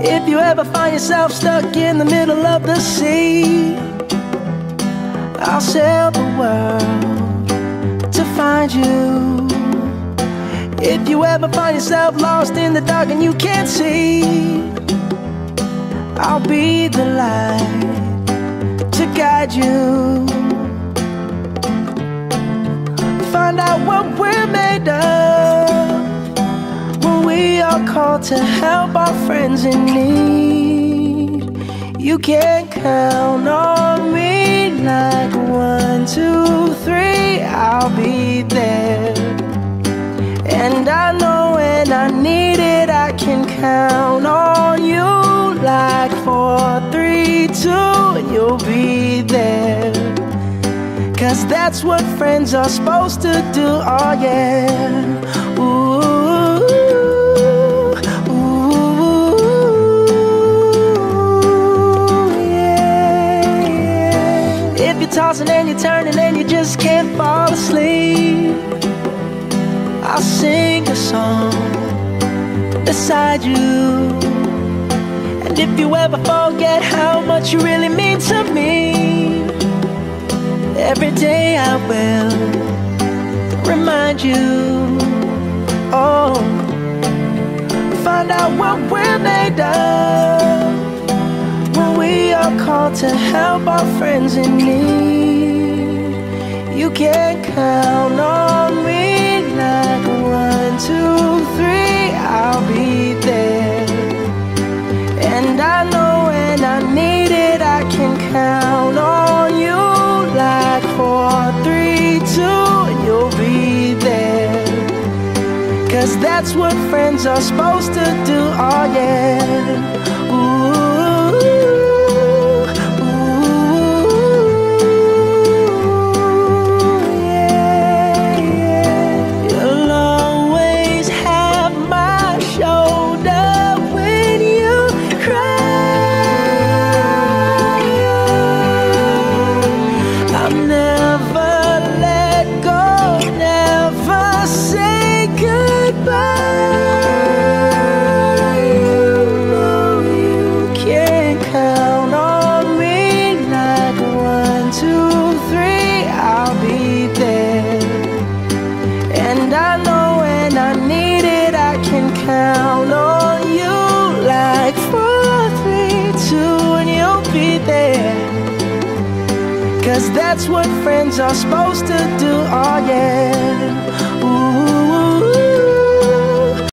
If you ever find yourself stuck in the middle of the sea, I'll sail the world to find you. If you ever find yourself lost in the dark and you can't see, I'll be the light to guide you. Find out what we're made of when we are called to help our friends in need. You can count on me like 1, 2, 3, I'll be there. And I know when I need it, I can count on you like 4, 3, 2, and you'll be there. 'Cause that's what friends are supposed to do, oh yeah. Ooh, ooh, yeah, yeah. If you're tossing and you're turning and you just can't fall asleep, I'll sing a song beside you. And if you ever forget how much you really mean to me, every day I will remind you. Oh, find out what we're made of when we are called to help our friends in need. You can count on me like 1, 2, 3, I'll be there. And I know when I need it, I can count on you like 4, 3, 2, and you'll be there. 'Cause that's what friends are supposed to do, oh yeah. Ooh. Count on you like 4, 3, 2, and you'll be there. 'Cause that's what friends are supposed to do, oh yeah. Ooh.